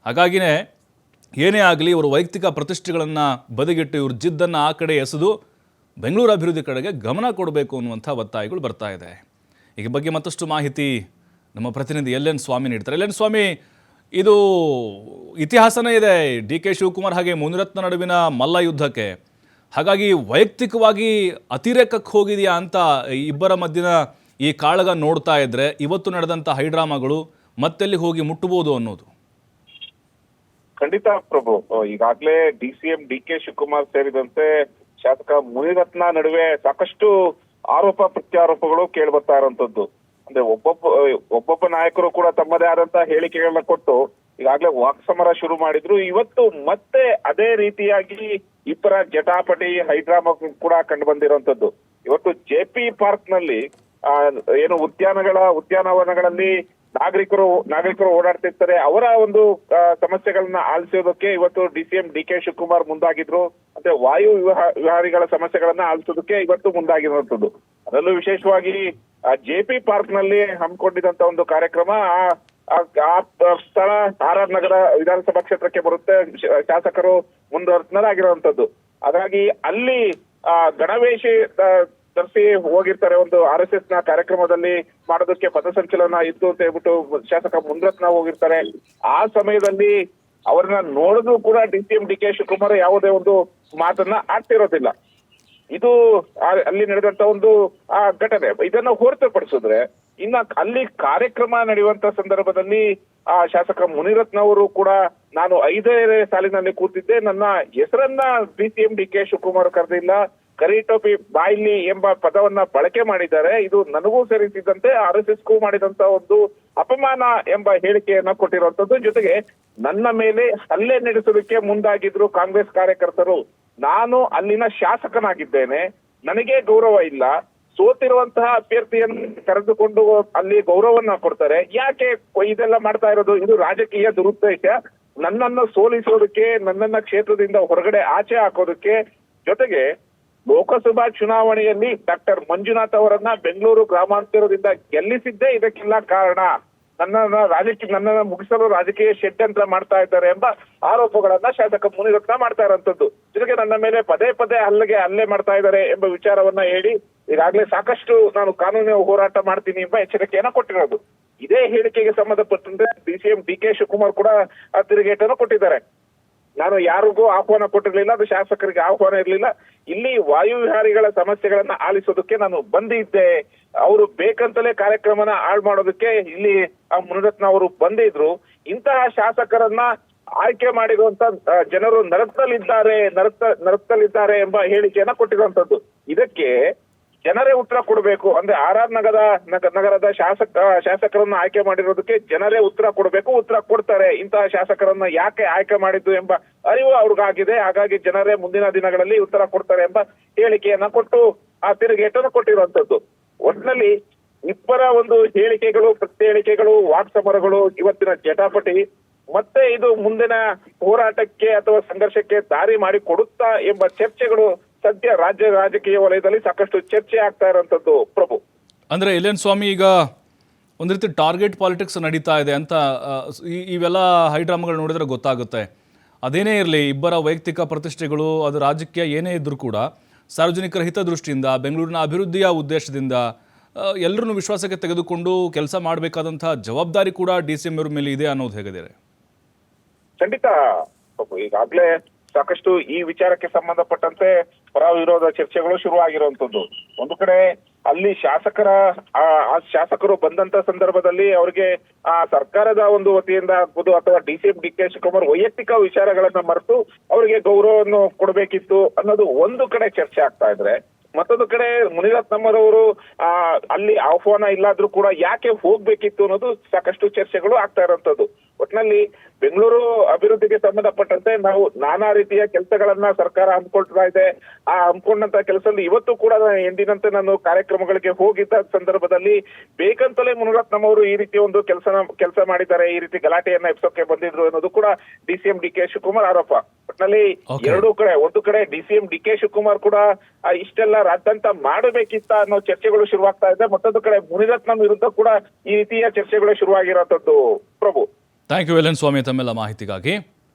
ಹಾಗಾಗಿನೇ ಏನೇ ಆಗಲಿ ಇವರು ವೈಯಕ್ತಿಕ ಪ್ರತಿಷ್ಠೆಗಳನ್ನು ಬದಿಗಿಟ್ಟು ಇವ್ರ ಜಿದ್ದನ್ನು ಆ ಕಡೆ ಎಸೆದು ಬೆಂಗಳೂರು ಅಭಿವೃದ್ಧಿ ಕಡೆಗೆ ಗಮನ ಕೊಡಬೇಕು ಅನ್ನುವಂಥ ಒತ್ತಾಯಗಳು ಬರ್ತಾ ಇದೆ. ಈ ಬಗ್ಗೆ ಮತ್ತಷ್ಟು ಮಾಹಿತಿ ನಮ್ಮ ಪ್ರತಿನಿಧಿ ಎಲ್.ಎನ್. ಸ್ವಾಮಿ ನೀಡ್ತಾರೆ. ಎಲ್.ಎನ್. ಸ್ವಾಮಿ, ಇದು ಇತಿಹಾಸನೇ ಇದೆ ಡಿ.ಕೆ. ಶಿವಕುಮಾರ್ ಹಾಗೆ ಮುನಿರತ್ನ ನಡುವಿನ ಮಲ್ಲ ಯುದ್ಧಕ್ಕೆ. ಹಾಗಾಗಿ ವೈಯಕ್ತಿಕವಾಗಿ ಅತಿರೇಕಕ್ಕೆ ಹೋಗಿದೆಯಾ ಅಂತ ಇಬ್ಬರ ಮಧ್ಯನ ಈ ಕಾಳಗ ನೋಡ್ತಾ ಇದ್ರೆ ಇವತ್ತು ನಡೆದಂಥ ಹೈಡ್ರಾಮಾಗಳು ಮತ್ತೆಲ್ಲಿ ಹೋಗಿ ಮುಟ್ಟಬಹುದು ಅನ್ನೋದು. ಖಂಡಿತ ಪ್ರಭು, ಈಗಾಗಲೇ ಡಿ.ಸಿ.ಎಂ ಡಿ.ಕೆ. ಶಿವಕುಮಾರ್ ಸೇರಿದಂತೆ ಶಾಸಕ ಮುನಿರತ್ನ ನಡುವೆ ಸಾಕಷ್ಟು ಆರೋಪ ಪ್ರತ್ಯಾರೋಪಗಳು ಕೇಳಿ ಬರ್ತಾ ಇರುವಂತದ್ದು. ಅಂದ್ರೆ ಒಬ್ಬೊಬ್ಬ ನಾಯಕರು ಕೂಡ ತಮ್ಮದೇ ಆದಂತ ಹೇಳಿಕೆಗಳನ್ನ ಕೊಟ್ಟು ಈಗಾಗಲೇ ವಾಕ್ಸಮರ ಶುರು ಮಾಡಿದ್ರು. ಇವತ್ತು ಮತ್ತೆ ಅದೇ ರೀತಿಯಾಗಿ ಇಬ್ಬರ ಜಟಾಪಟಿ ಹೈಡ್ರಾಮಾ ಕೂಡ ಕಂಡು ಬಂದಿರುವಂತದ್ದು. ಇವತ್ತು ಜೆ.ಪಿ. ಪಾರ್ಕ್ ನಲ್ಲಿ ಏನು ಉದ್ಯಾನವನಗಳಲ್ಲಿ ನಾಗರಿಕರು ಓಡಾಡ್ತಿರ್ತಾರೆ, ಅವರ ಒಂದು ಸಮಸ್ಯೆಗಳನ್ನ ಆಲಿಸೋದಕ್ಕೆ ಇವತ್ತು ಡಿ.ಸಿ.ಎಂ ಡಿ.ಕೆ. ಶಿವಕುಮಾರ್ ಮುಂದಾಗಿದ್ರು. ಮತ್ತೆ ವಾಯು ವಿಹಾರಿಗಳ ಸಮಸ್ಯೆಗಳನ್ನ ಆಲಿಸೋದಕ್ಕೆ ಇವತ್ತು ಮುಂದಾಗಿರುವಂತದ್ದು. ಅದರಲ್ಲೂ ವಿಶೇಷವಾಗಿ ಜೆ.ಪಿ. ಪಾರ್ಕ್ ನಲ್ಲಿ ಹಮ್ಮಿಕೊಂಡಿದ್ದಂತ ಒಂದು ಕಾರ್ಯಕ್ರಮ, ಆ ಸ್ಥಳ ಆರ್.ಆರ್. ನಗರ ವಿಧಾನಸಭಾ ಕ್ಷೇತ್ರಕ್ಕೆ ಬರುತ್ತೆ. ಶಾಸಕರು ಮುಂದುವರೆಸಲಾಗಿರುವಂತದ್ದು. ಹಾಗಾಗಿ ಅಲ್ಲಿ ಗಣವೇಶ ತರಿಸಿ ಹೋಗಿರ್ತಾರೆ. ಒಂದು RSS ನ ಕಾರ್ಯಕ್ರಮದಲ್ಲಿ ಮಾಡೋದಕ್ಕೆ ಪಥಸಂಚಲನ ಇತ್ತು ಅಂತ ಹೇಳ್ಬಿಟ್ಟು ಶಾಸಕ ಮುನಿರತ್ನ ಹೋಗಿರ್ತಾರೆ. ಆ ಸಮಯದಲ್ಲಿ ಅವ್ರನ್ನ ನೋಡಿದ್ರು ಕೂಡ ಡಿ.ಸಿ.ಎಂ ಡಿ.ಕೆ. ಶಿವಕುಮಾರ್ ಯಾವುದೇ ಒಂದು ಮಾತನ್ನ ಆಡ್ತಿರೋದಿಲ್ಲ. ಇದು ಅಲ್ಲಿ ನಡೆದಂತ ಒಂದು ಘಟನೆ. ಇದನ್ನ ಹೊರತುಪಡಿಸಿದ್ರೆ ಇನ್ನ ಅಲ್ಲಿ ಕಾರ್ಯಕ್ರಮ ನಡೆಯುವಂತ ಸಂದರ್ಭದಲ್ಲಿ ಶಾಸಕ ಮುನಿರತ್ನ ಅವರು ಕೂಡ ನಾನು 5ನೇ ಸಾಲಿನಲ್ಲಿ ಕೂತಿದ್ದೆ, ನನ್ನ ಹೆಸರನ್ನ ಡಿ.ಸಿ.ಎಂ ಡಿ.ಕೆ. ಶಿವಕುಮಾರ್ ಕರೆದಿಲ್ಲ, ಕರಿಟೋಪಿ ಬಾಯ್ಲಿ ಎಂಬ ಪದವನ್ನ ಬಳಕೆ ಮಾಡಿದ್ದಾರೆ. ಇದು ನನಗೂ ಸೇರಿಸಿದಂತೆ RSSಗೂ ಮಾಡಿದಂತ ಒಂದು ಅಪಮಾನ ಎಂಬ ಹೇಳಿಕೆಯನ್ನ ಕೊಟ್ಟಿರುವಂತದ್ದು. ಜೊತೆಗೆ ನನ್ನ ಮೇಲೆ ಹಲ್ಲೆ ನಡೆಸೋದಕ್ಕೆ ಮುಂದಾಗಿದ್ರು ಕಾಂಗ್ರೆಸ್ ಕಾರ್ಯಕರ್ತರು. ನಾನು ಅಲ್ಲಿನ ಶಾಸಕನಾಗಿದ್ದೇನೆ, ನನಗೆ ಗೌರವ ಇಲ್ಲ, ಸೋತಿರುವಂತಹ ಅಭ್ಯರ್ಥಿಯನ್ನು ಕರೆದುಕೊಂಡು ಅಲ್ಲಿ ಗೌರವವನ್ನ ಕೊಡ್ತಾರೆ. ಯಾಕೆ ಇದೆಲ್ಲ ಮಾಡ್ತಾ ಇರೋದು? ಇದು ರಾಜಕೀಯ ದುರುದ್ದೇಶ. ನನ್ನನ್ನು ಸೋಲಿಸೋದಕ್ಕೆ, ನನ್ನನ್ನ ಕ್ಷೇತ್ರದಿಂದ ಹೊರಗಡೆ ಆಚೆ ಹಾಕೋದಕ್ಕೆ, ಜೊತೆಗೆ ಲೋಕಸಭಾ ಚುನಾವಣೆಯಲ್ಲಿ ಡಾಕ್ಟರ್ ಮಂಜುನಾಥ್ ಅವರನ್ನ ಬೆಂಗಳೂರು ಗ್ರಾಮಾಂತರದಿಂದ ಗೆಲ್ಲಿಸಿದ್ದೇ ಇದಕ್ಕೆಲ್ಲ ಕಾರಣ. ನನ್ನನ್ನ ಮುಗಿಸಲು ರಾಜಕೀಯ ಷಡ್ಯಂತ್ರ ಮಾಡ್ತಾ ಇದ್ದಾರೆ ಎಂಬ ಆರೋಪಗಳನ್ನ ಶಾಸಕ ಮುನಿರತ್ನ ಮಾಡ್ತಾ ಇರುವಂತದ್ದು. ಜೊತೆಗೆ ನನ್ನ ಮೇಲೆ ಪದೇ ಪದೇ ಹಲ್ಲೆ ಮಾಡ್ತಾ ಇದ್ದಾರೆ ಎಂಬ ವಿಚಾರವನ್ನ ಹೇಳಿ ಈಗಾಗಲೇ ಸಾಕಷ್ಟು ನಾನು ಕಾನೂನಿನ ಹೋರಾಟ ಮಾಡ್ತೀನಿ ಎಂಬ ಎಚ್ಚರಿಕೆಯನ್ನ ಕೊಟ್ಟಿರೋದು. ಇದೇ ಹೇಳಿಕೆಗೆ ಸಂಬಂಧಪಟ್ಟಂತೆ ಡಿ.ಸಿ.ಎಂ ಡಿ.ಕೆ. ಶಿವಕುಮಾರ್ ಕೂಡ ತಿರುಗೇಟನ್ನು ಕೊಟ್ಟಿದ್ದಾರೆ. ನಾನು ಯಾರಿಗೂ ಆಹ್ವಾನ ಕೊಟ್ಟಿರ್ಲಿಲ್ಲ, ಅದು ಶಾಸಕರಿಗೆ ಆಹ್ವಾನ ಇರಲಿಲ್ಲ. ಇಲ್ಲಿ ವಾಯು ವಿಹಾರಿಗಳ ಸಮಸ್ಯೆಗಳನ್ನ ಆಲಿಸೋದಕ್ಕೆ ನಾನು ಬಂದಿದ್ದೆ. ಅವರು ಬೇಕಂತಲೇ ಕಾರ್ಯಕ್ರಮನ ಹಾಳು ಮಾಡೋದಕ್ಕೆ ಇಲ್ಲಿ ಮುನಿರತ್ನ ಅವರು ಬಂದಿದ್ರು. ಇಂತಹ ಶಾಸಕರನ್ನ ಆಯ್ಕೆ ಮಾಡಿರುವಂತ ಜನರು ನರಕದಲ್ಲಿದ್ದಾರೆ ಎಂಬ ಹೇಳಿಕೆಯನ್ನ ಕೊಟ್ಟಿರುವಂತದ್ದು. ಇದಕ್ಕೆ ಜನರೇ ಉತ್ತರ ಕೊಡಬೇಕು. ಅಂದ್ರೆ ಆರ್.ಆರ್. ನಗರದ ಶಾಸಕರನ್ನ ಆಯ್ಕೆ ಮಾಡಿರೋದಕ್ಕೆ ಜನರೇ ಉತ್ತರ ಕೊಡಬೇಕು. ಉತ್ತರ ಕೊಡ್ತಾರೆ. ಇಂತಹ ಶಾಸಕರನ್ನ ಯಾಕೆ ಆಯ್ಕೆ ಮಾಡಿದ್ದು ಎಂಬ ಅರಿವು ಅವ್ರಿಗಾಗಿದೆ. ಹಾಗಾಗಿ ಜನರೇ ಮುಂದಿನ ದಿನಗಳಲ್ಲಿ ಉತ್ತರ ಕೊಡ್ತಾರೆ ಎಂಬ ಹೇಳಿಕೆಯನ್ನ ಕೊಟ್ಟು ಆ ತಿರುಗೇಟನ್ನು ಕೊಟ್ಟಿರುವಂತದ್ದು. ಒಟ್ಟಿನಲ್ಲಿ ಇಬ್ಬರ ಒಂದು ಹೇಳಿಕೆಗಳು, ಪ್ರತ್ಯೇಳಿಕೆಗಳು, ವಾಕ್ಸಮರಗಳು ಇವತ್ತಿನ ಜಟಾಪಟಿ ಮತ್ತೆ ಇದು ಮುಂದಿನ ಹೋರಾಟಕ್ಕೆ ಅಥವಾ ಸಂಘರ್ಷಕ್ಕೆ ದಾರಿ ಮಾಡಿ ಕೊಡುತ್ತಾ ಎಂಬ ಚರ್ಚೆಗಳು ಸದ್ಯ ರಾಜಕೀಯ ವಲಯದಲ್ಲಿ ಸಾಕಷ್ಟು ಚರ್ಚೆ ಆಗ್ತಾ ಇರುವಂತದ್ದು. ಪ್ರಭು, ಅಂದ್ರೆ ಎಲ್.ಎನ್. ಸ್ವಾಮಿ, ಈಗ ಒಂದು ರೀತಿ ಟಾರ್ಗೆಟ್ ಪಾಲಿಟಿಕ್ಸ್ ನಡೀತಾ ಇದೆ ಅಂತ ಇವೆಲ್ಲ ಹೈಡ್ರಾಮಾಗಳು ನೋಡಿದ್ರೆ ಗೊತ್ತಾಗುತ್ತೆ. ಅದೇನೇ ಇರಲಿ, ಇಬ್ಬರ ವೈಯಕ್ತಿಕ ಪ್ರತಿಷ್ಠೆಗಳು, ಅದು ರಾಜಕೀಯ ಏನೇ ಇದ್ರೂ ಕೂಡ ಸಾರ್ವಜನಿಕರ ಹಿತದೃಷ್ಟಿಯಿಂದ, ಬೆಂಗಳೂರಿನ ಅಭಿವೃದ್ಧಿಯ ಉದ್ದೇಶದಿಂದ ಎಲ್ಲರನ್ನು ವಿಶ್ವಾಸಕ್ಕೆ ತೆಗೆದುಕೊಂಡು ಕೆಲಸ ಮಾಡಬೇಕಾದಂಥ ಜವಾಬ್ದಾರಿ ಕೂಡ ಡಿ.ಸಿ.ಎಂ ಅವರ ಮೇಲೆ ಇದೆ ಅನ್ನೋದು ಹೇಗಿದ್ದಾರೆ? ಖಂಡಿತ. ಈಗಾಗಲೇ ಸಾಕಷ್ಟು ಈ ವಿಚಾರಕ್ಕೆ ಸಂಬಂಧಪಟ್ಟಂತೆ ಪರ ವಿರೋಧ ಚರ್ಚೆಗಳು ಶುರುವಾಗಿರುವಂತದ್ದು. ಒಂದು ಕಡೆ ಅಲ್ಲಿ ಶಾಸಕರು ಬಂದಂತ ಸಂದರ್ಭದಲ್ಲಿ ಅವರಿಗೆ ಸರ್ಕಾರದ ಒಂದು ವತಿಯಿಂದ ಆಗ್ಬೋದು ಅಥವಾ ಡಿ.ಸಿ.ಎಂ ಡಿ.ಕೆ. ಶಿವಕುಮಾರ್ ವೈಯಕ್ತಿಕ ವಿಚಾರಗಳನ್ನ ಮರೆತು ಅವರಿಗೆ ಗೌರವವನ್ನು ಕೊಡಬೇಕಿತ್ತು ಅನ್ನೋದು ಒಂದು ಕಡೆ ಚರ್ಚೆ ಆಗ್ತಾ ಇದ್ರೆ, ಮತ್ತೊಂದು ಕಡೆ ಮುನಿರತ್ನಮ್ಮರವರು ಅಲ್ಲಿ ಆಹ್ವಾನ ಇಲ್ಲಾದ್ರೂ ಕೂಡ ಯಾಕೆ ಹೋಗ್ಬೇಕಿತ್ತು ಅನ್ನೋದು ಸಾಕಷ್ಟು ಚರ್ಚೆಗಳು ಆಗ್ತಾ ಇರುವಂತದ್ದು. ಒಟ್ಟಿನಲ್ಲಿ ಬೆಂಗಳೂರು ಅಭಿವೃದ್ಧಿಗೆ ಸಂಬಂಧಪಟ್ಟಂತೆ ನಾವು ನಾನಾ ರೀತಿಯ ಕೆಲಸಗಳನ್ನ ಸರ್ಕಾರ ಹಮ್ಮಿಕೊಳ್ತಾ ಇದೆ. ಆ ಹಮ್ಮಿಕೊಂಡಂತ ಕೆಲಸದಲ್ಲಿ ಇವತ್ತು ಕೂಡ ಎಂದಿನಂತೆ ನಾನು ಕಾರ್ಯಕ್ರಮಗಳಿಗೆ ಹೋಗಿದ್ದ ಸಂದರ್ಭದಲ್ಲಿ ಬೇಕಂತಲೇ ಮುನಿರತ್ನಮ್ಮವರು ಈ ರೀತಿ ಒಂದು ಕೆಲಸ ಮಾಡಿದ್ದಾರೆ, ಈ ರೀತಿ ಗಲಾಟೆಯನ್ನ ಎಬ್ಸೋಕೆ ಬಂದಿದ್ರು ಅನ್ನೋದು ಕೂಡ ಡಿ.ಸಿ.ಎಂ ಡಿ.ಕೆ. ಶಿವಕುಮಾರ್ ಆರೋಪ. ಒಟ್ಟಿನಲ್ಲಿ ಎರಡೂ ಕಡೆ, ಒಂದು ಕಡೆ ಡಿ.ಸಿ.ಎಂ ಡಿ.ಕೆ. ಶಿವಕುಮಾರ್ ಕೂಡ ಇಷ್ಟೆಲ್ಲ ರಾದ್ಧಾಂತ ಮಾಡಬೇಕಿತ್ತ ಅನ್ನೋ ಚರ್ಚೆಗಳು ಶುರುವಾಗ್ತಾ ಇದೆ. ಮತ್ತೊಂದು ಕಡೆ ಮುನಿರತ್ನಂ ವಿರುದ್ಧ ಕೂಡ ಈ ರೀತಿಯ ಚರ್ಚೆಗಳು ಶುರುವಾಗಿರುವಂತದ್ದು. ಪ್ರಭು, ಥ್ಯಾಂಕ್ ಯು ವೇಲನ್ ಸ್ವಾಮಿ ತಮ್ಮೆಲ್ಲ ಮಾಹಿತಿಗಾಗಿ.